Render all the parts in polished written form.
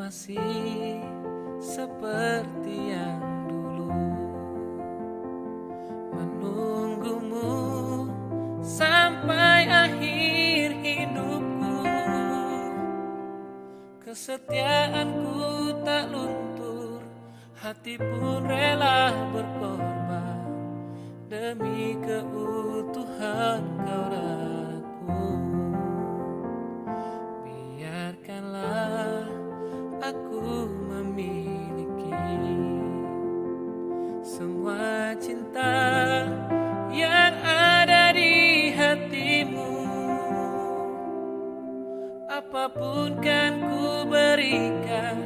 masih seperti yang dulu, menunggumu sampai akhir hidupku. Kesetiaanku tak luntur, hati pun rela berkorban demi keutuhan kau aku. Biarkanlah aku memiliki semua cinta yang ada di hatimu. Apapun kan ku berikan,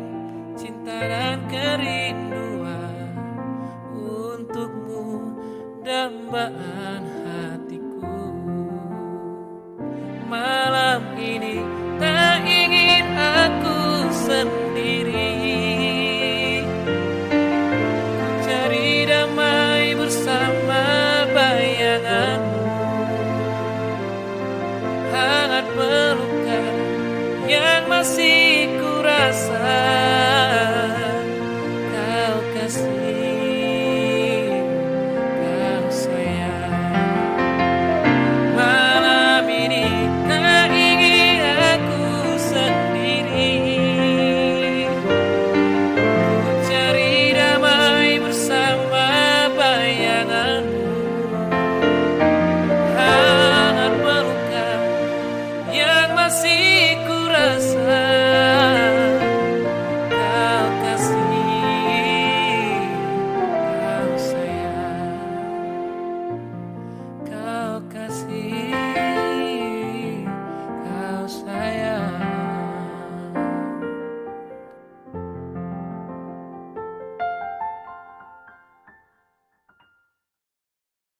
cinta dan kerinduan untukmu, dambaan hatiku. Malam ini tak ingin aku sendiri, ku cari damai bersama bayanganmu. Hangat pelukan yang masih ku rasa,